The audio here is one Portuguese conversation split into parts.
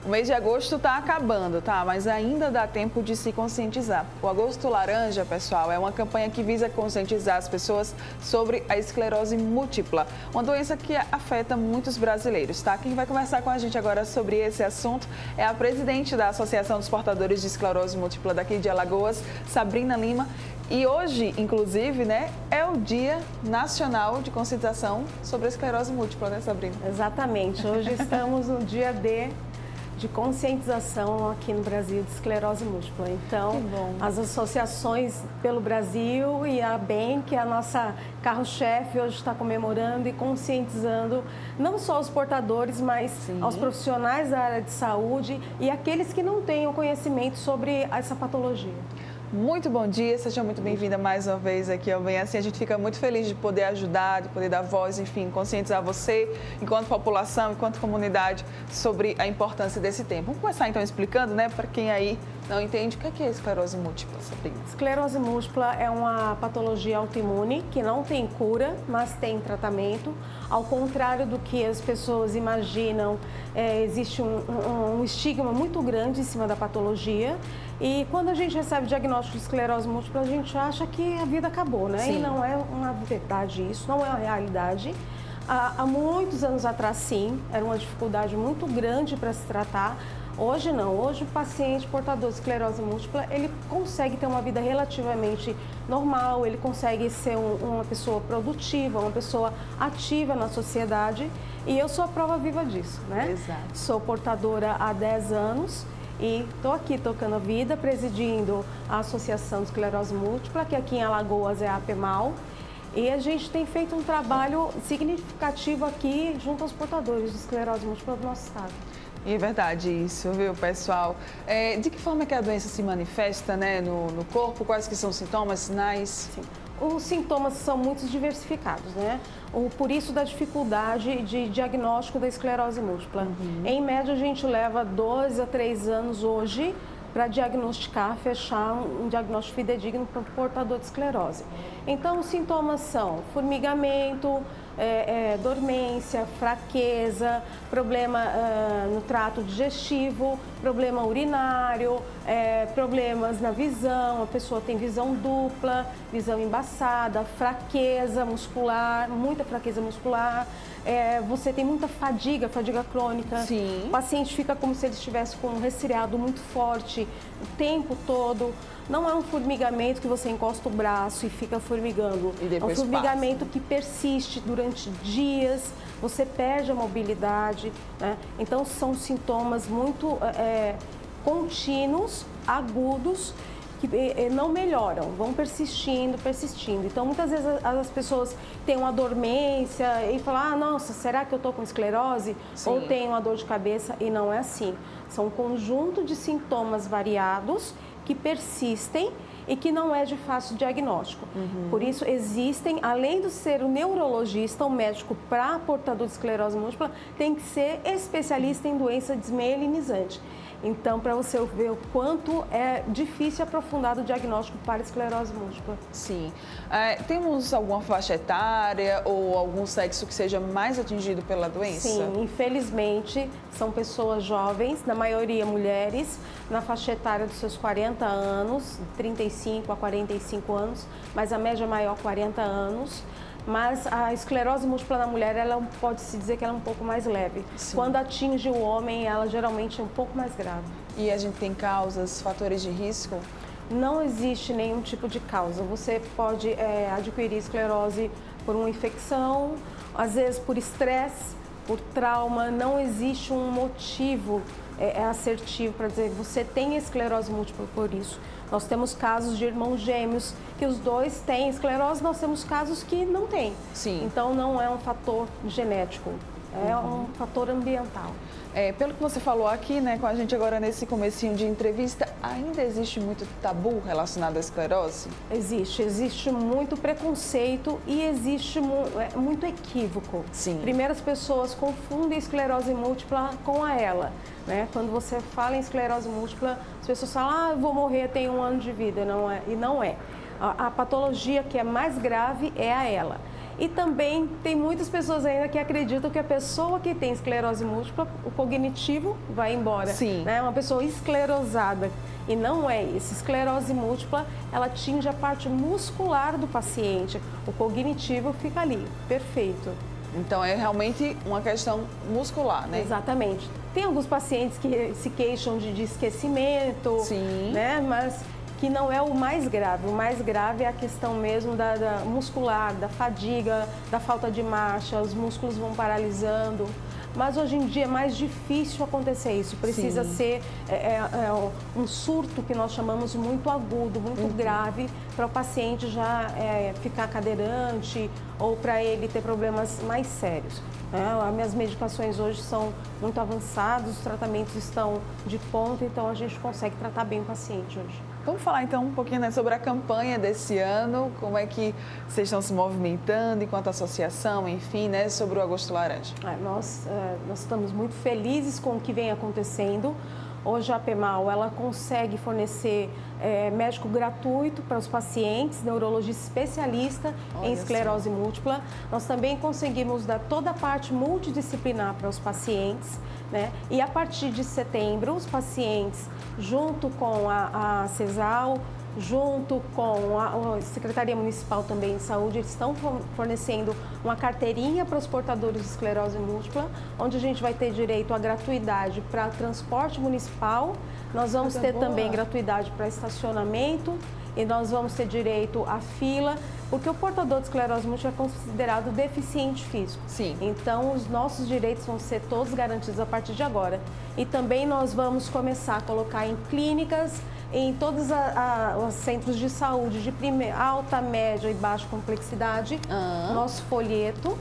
O mês de agosto está acabando, tá? Mas ainda dá tempo de se conscientizar. O Agosto Laranja, pessoal, é uma campanha que visa conscientizar as pessoas sobre a esclerose múltipla, uma doença que afeta muitos brasileiros, tá? Quem vai conversar com a gente agora sobre esse assunto é a presidente da Associação dos Portadores de Esclerose Múltipla daqui de Alagoas, Sabrina Lima. E hoje, inclusive, né, é o Dia Nacional de Conscientização sobre a Esclerose Múltipla, né, Sabrina? Exatamente. Hoje estamos no dia de conscientização aqui no Brasil de esclerose múltipla. Então, as associações pelo Brasil e a BEM, que é a nossa carro-chefe, hoje está comemorando e conscientizando não só os portadores, mas aos profissionais da área de saúde e aqueles que não tenham conhecimento sobre essa patologia. Muito bom dia, seja muito bem-vinda mais uma vez aqui ao Bem Assim. A gente fica muito feliz de poder ajudar, de poder dar voz, enfim, conscientizar você, enquanto população, enquanto comunidade, sobre a importância desse tempo. Vamos começar então explicando, né, para quem aí não entende, o que é esclerose múltipla, Sabrina? Esclerose múltipla é uma patologia autoimune que não tem cura, mas tem tratamento. Ao contrário do que as pessoas imaginam, existe um estigma muito grande em cima da patologia. E quando a gente recebe o diagnóstico de esclerose múltipla, a gente acha que a vida acabou, né? Sim. E não é uma verdade isso, não é uma realidade. Há muitos anos atrás, sim, era uma dificuldade muito grande para se tratar. Hoje não, hoje o paciente portador de esclerose múltipla, ele consegue ter uma vida relativamente normal, ele consegue ser uma pessoa produtiva, uma pessoa ativa na sociedade, e eu sou a prova viva disso, né? Exato. Sou portadora há 10 anos e estou aqui tocando a vida, presidindo a Associação de Esclerose Múltipla, que aqui em Alagoas é a APEMAL, e a gente tem feito um trabalho significativo aqui junto aos portadores de esclerose múltipla do nosso estado. E é verdade isso, viu, pessoal? De que forma que a doença se manifesta, né, no corpo? Quais que são os sintomas, sinais? Sim. Os sintomas são muito diversificados, né? Por isso da dificuldade de diagnóstico da esclerose múltipla. Em média, a gente leva 2 a 3 anos hoje para diagnosticar, fechar um diagnóstico fidedigno para o portador de esclerose. Então, os sintomas são formigamento, dormência, fraqueza, problema no trato digestivo, problema urinário, problemas na visão, a pessoa tem visão dupla, visão embaçada, fraqueza muscular, muita fraqueza muscular, você tem muita fadiga crônica. Sim. O paciente fica como se ele estivesse com um resfriado muito forte o tempo todo. Não é um formigamento que você encosta o braço e fica formigando. E depois é um formigamento passa. que persiste durante dias, você perde a mobilidade, né? Então, são sintomas muito contínuos, agudos, que não melhoram, vão persistindo. Então, muitas vezes as pessoas têm uma dormência e falam, nossa, será que eu estou com esclerose? Sim. Ou tenho uma dor de cabeça, e não é assim. São um conjunto de sintomas variados que persistem e que não é de fácil diagnóstico. Por isso, existem, além de ser o neurologista, o médico para portador de esclerose múltipla, tem que ser especialista em doença desmielinizante. Então, para você ver o quanto é difícil e aprofundado o diagnóstico para esclerose múltipla. Sim. Temos alguma faixa etária ou algum sexo que seja mais atingido pela doença? Sim, infelizmente, são pessoas jovens, na maioria mulheres, na faixa etária dos seus 40 anos, 35 a 45 anos, mas a média maior 40 anos. Mas a esclerose múltipla na mulher, ela pode-se dizer que ela é um pouco mais leve. Sim. Quando atinge o homem, ela geralmente é um pouco mais grave. E a gente tem causas, fatores de risco? Não existe nenhum tipo de causa. Você pode adquirir esclerose por uma infecção, às vezes por estresse, por trauma. Não existe um motivo assertivo para dizer que você tem esclerose múltipla por isso. Nós temos casos de irmãos gêmeos que os dois têm esclerose, nós temos casos que não têm. Sim. Então, não é um fator genético, é um fator ambiental. Pelo que você falou aqui, né, com a gente agora nesse comecinho de entrevista, ainda existe muito tabu relacionado à esclerose? Existe muito preconceito e existe muito equívoco. Sim. Primeiro, as pessoas confundem esclerose múltipla com a ELA, né? Quando você fala em esclerose múltipla, as pessoas falam, eu vou morrer, tenho 1 ano de vida, e não é. A patologia que é mais grave é a ELA. E também tem muitas pessoas ainda que acreditam que a pessoa que tem esclerose múltipla, o cognitivo vai embora. Sim. Né? Uma pessoa esclerosada. E não é isso. Esclerose múltipla, ela atinge a parte muscular do paciente. O cognitivo fica ali, perfeito. Então é realmente uma questão muscular, né? Exatamente. Tem alguns pacientes que se queixam de esquecimento, Sim. né? Mas que não é o mais grave. O mais grave é a questão mesmo da muscular, da fadiga, da falta de marcha, os músculos vão paralisando. Mas hoje em dia é mais difícil acontecer isso. Precisa ser um surto que nós chamamos muito agudo, muito grave, para o paciente já ficar cadeirante ou para ele ter problemas mais sérios. As minhas medicações hoje são muito avançadas, os tratamentos estão de ponta, então a gente consegue tratar bem o paciente hoje. Vamos falar então um pouquinho, né, sobre a campanha desse ano, como é que vocês estão se movimentando enquanto associação, enfim, né, sobre o Agosto Laranja. Nós estamos muito felizes com o que vem acontecendo. Hoje a APEMAL, ela consegue fornecer médico gratuito para os pacientes, neurologista especialista em esclerose múltipla. Nós também conseguimos dar toda a parte multidisciplinar para os pacientes, né? E a partir de setembro, os pacientes, junto com a CESAL, junto com a Secretaria Municipal também de Saúde, eles estão fornecendo uma carteirinha para os portadores de esclerose múltipla, onde a gente vai ter direito à gratuidade para transporte municipal, nós vamos ter também gratuidade para estacionamento e nós vamos ter direito à fila, porque o portador de esclerose múltipla é considerado deficiente físico. Sim. Então, os nossos direitos vão ser todos garantidos a partir de agora. E também nós vamos começar a colocar em clínicas, em todos os centros de saúde de alta, média e baixa complexidade, nosso folheto,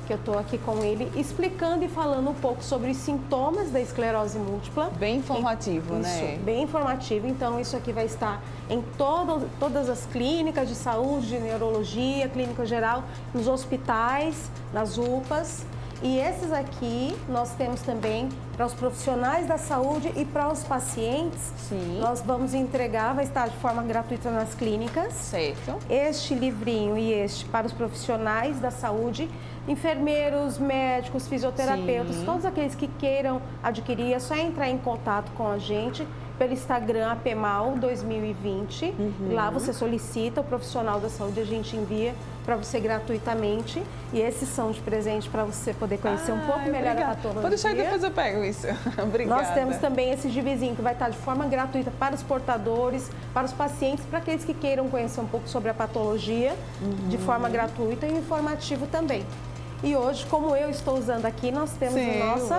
que eu estou aqui com ele, explicando e falando um pouco sobre os sintomas da esclerose múltipla. Bem informativo, né? Isso, bem informativo. Então, isso aqui vai estar em todas as clínicas de saúde, de neurologia, clínica geral, nos hospitais, nas UPAs. E esses aqui nós temos também para os profissionais da saúde e para os pacientes. Sim. Nós vamos entregar, vai estar de forma gratuita nas clínicas. Certo. Este livrinho e este para os profissionais da saúde, enfermeiros, médicos, fisioterapeutas, todos aqueles que queiram adquirir, é só entrar em contato com a gente pelo Instagram APEMAL 2020. Lá você solicita o profissional da saúde, a gente envia para você gratuitamente. E esses são de presente para você poder conhecer um pouco melhor a patologia. Pode deixar e depois eu pego isso. Obrigada. Nós temos também esse gibizinho que vai estar de forma gratuita para os portadores, para os pacientes, para aqueles que queiram conhecer um pouco sobre a patologia, de forma gratuita e informativo também. E hoje, como eu estou usando aqui, nós temos o nosso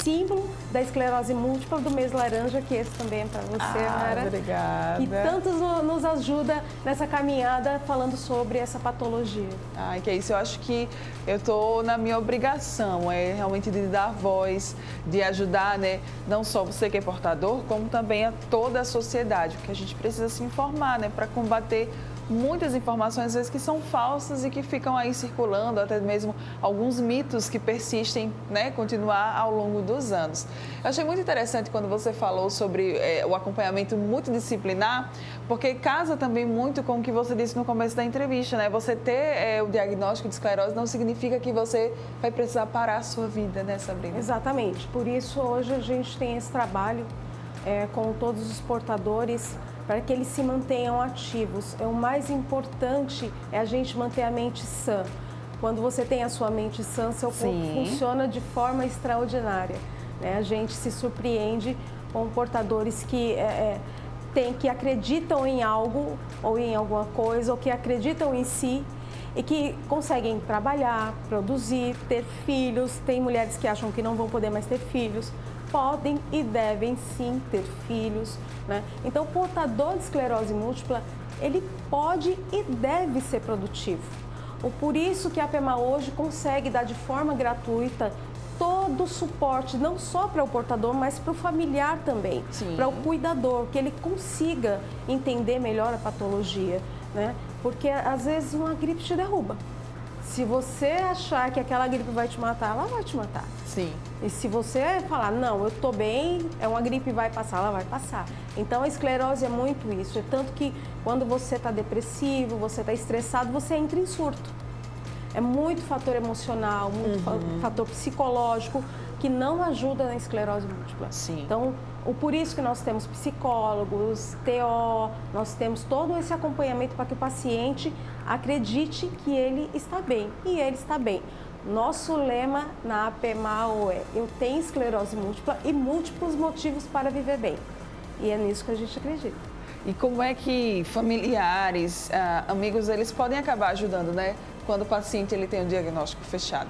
símbolo da esclerose múltipla do mês laranja, que esse também é para você, Mara. Obrigada. E tantos nos ajuda nessa caminhada falando sobre essa patologia. Ai, que é isso. Eu acho que eu estou na minha obrigação, realmente de dar voz, de ajudar, né, não só você que é portador, como também a toda a sociedade, porque a gente precisa se informar, né, para combater muitas informações, às vezes, que são falsas e que ficam aí circulando, até mesmo alguns mitos que persistem, né, continuar ao longo dos anos. Eu achei muito interessante quando você falou sobre o acompanhamento multidisciplinar, porque casa também muito com o que você disse no começo da entrevista, né? Você ter o diagnóstico de esclerose não significa que você vai precisar parar a sua vida, né, Sabrina? Exatamente. Por isso, hoje a gente tem esse trabalho com todos os portadores, para que eles se mantenham ativos. O mais importante é a gente manter a mente sã. Quando você tem a sua mente sã, seu corpo funciona de forma extraordinária, né? A gente se surpreende com portadores que que acreditam em algo ou em alguma coisa, ou que acreditam em si e que conseguem trabalhar, produzir, ter filhos. Tem mulheres que acham que não vão poder mais ter filhos. Podem e devem sim ter filhos, né? Então, o portador de esclerose múltipla, ele pode e deve ser produtivo. Por isso que a APEMAL hoje consegue dar de forma gratuita todo o suporte, não só para o portador, mas para o familiar também, para o cuidador, que ele consiga entender melhor a patologia, né? Porque às vezes uma gripe te derruba. Se você achar que aquela gripe vai te matar, ela vai te matar. Sim. E se você falar, não, eu estou bem, é uma gripe, vai passar, ela vai passar. Então, a esclerose é muito isso. É tanto que quando você está depressivo, você está estressado, você entra em surto. É muito fator emocional, muito fator psicológico que não ajuda na esclerose múltipla. Sim. Então, por isso que nós temos psicólogos, TO, nós temos todo esse acompanhamento para que o paciente acredite que ele está bem. E ele está bem. Nosso lema na APEMAL é: eu tenho esclerose múltipla e múltiplos motivos para viver bem. E é nisso que a gente acredita. E como é que familiares, amigos, eles podem acabar ajudando, né? Quando o paciente ele tem um diagnóstico fechado?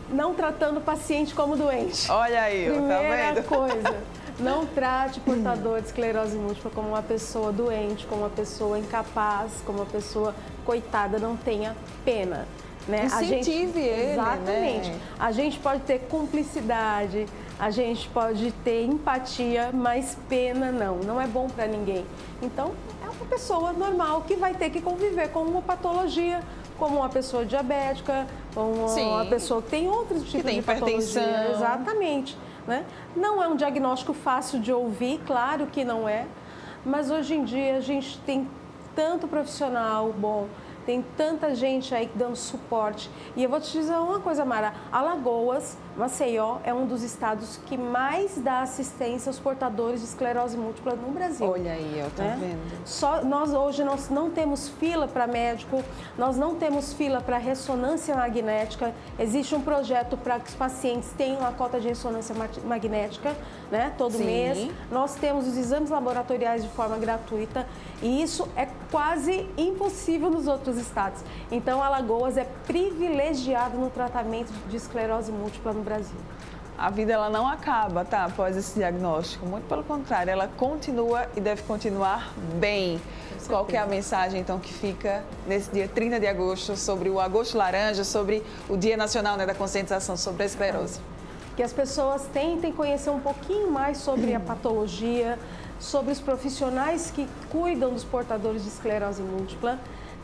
Não tratando o paciente como doente. Olha aí, tá vendo? Primeira coisa, não trate o portador de esclerose múltipla como uma pessoa doente, como uma pessoa incapaz, como uma pessoa coitada, não tenha pena. Né? Incentive ele, exatamente. Né? A gente pode ter cumplicidade, a gente pode ter empatia, mas pena não é bom para ninguém. Então, é uma pessoa normal que vai ter que conviver com uma patologia, como uma pessoa diabética, como uma pessoa que tem outros tipos de hipertensão. Patologia. Exatamente. Né? Não é um diagnóstico fácil de ouvir, claro que não é, mas hoje em dia a gente tem tanto profissional bom, tem tanta gente aí dando suporte. E eu vou te dizer uma coisa, Mara, Alagoas, Maceió, é um dos estados que mais dá assistência aos portadores de esclerose múltipla no Brasil. Olha aí, tá vendo? Nós hoje não temos fila para médico, nós não temos fila para ressonância magnética. Existe um projeto para que os pacientes tenham uma cota de ressonância magnética, né, todo mês. Nós temos os exames laboratoriais de forma gratuita e isso é quase impossível nos outros estados. Então, Alagoas é privilegiado no tratamento de esclerose múltipla no Brasil. A vida ela não acaba, tá? Após esse diagnóstico. Muito pelo contrário, ela continua e deve continuar bem. Qual que é a mensagem, então, que fica nesse dia 30 de agosto sobre o Agosto Laranja, sobre o Dia Nacional, né, da Conscientização sobre a Esclerose? Que as pessoas tentem conhecer um pouquinho mais sobre a patologia, sobre os profissionais que cuidam dos portadores de esclerose múltipla.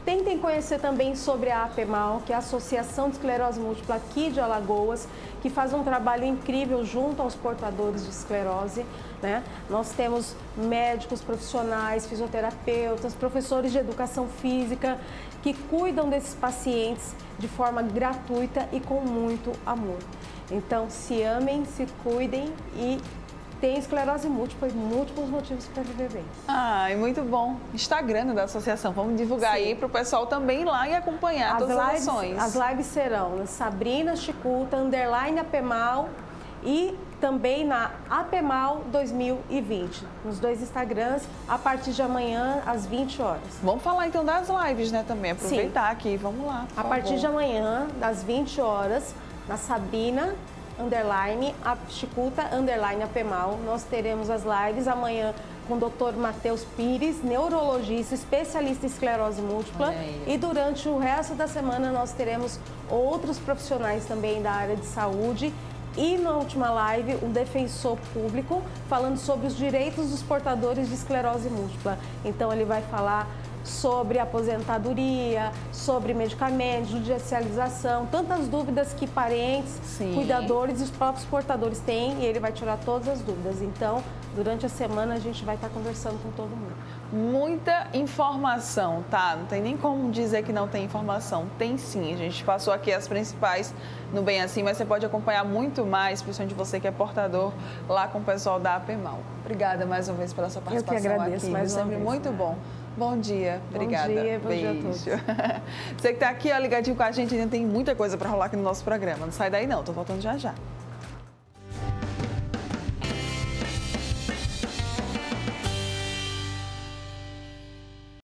Tentem conhecer também sobre a APEMAL, que é a Associação de Esclerose Múltipla aqui de Alagoas, que faz um trabalho incrível junto aos portadores de esclerose. Né? Nós temos médicos profissionais, fisioterapeutas, professores de educação física, que cuidam desses pacientes de forma gratuita e com muito amor. Então, se amem, se cuidem e tem esclerose múltipla e múltiplos motivos para viver bem. Ah, é muito bom. Instagram da associação, vamos divulgar aí para o pessoal também ir lá e acompanhar todas as ações. As lives serão Sabrina Chicuta, _APEMAL e também na APEMAL 2020, nos dois Instagrams, a partir de amanhã, às 20 horas. Vamos falar então das lives, né, também, aproveitar aqui, vamos lá. A partir de amanhã, às 20 horas, na Sabrina, a Chicuta, _APEMAL, nós teremos as lives amanhã com o Dr. Matheus Pires, neurologista, especialista em esclerose múltipla. E durante o resto da semana nós teremos outros profissionais também da área de saúde. E na última live, um defensor público falando sobre os direitos dos portadores de esclerose múltipla. Então ele vai falar sobre aposentadoria, sobre medicamentos, judicialização, tantas dúvidas que parentes, cuidadores e os próprios portadores têm, e ele vai tirar todas as dúvidas. Então, durante a semana a gente vai estar conversando com todo mundo. Muita informação, tá? Não tem nem como dizer que não tem informação. Tem sim, a gente passou aqui as principais no Bem Assim, mas você pode acompanhar muito mais, principalmente você que é portador, lá com o pessoal da APEMAL. Obrigada mais uma vez pela sua participação aqui. Eu que agradeço mais uma vez. Sempre muito bom. Bom dia, obrigada. Bom dia, bom dia a todos. Você que está aqui, ó, ligadinho com a gente, ainda tem muita coisa para rolar aqui no nosso programa. Não sai daí não, tô voltando já já.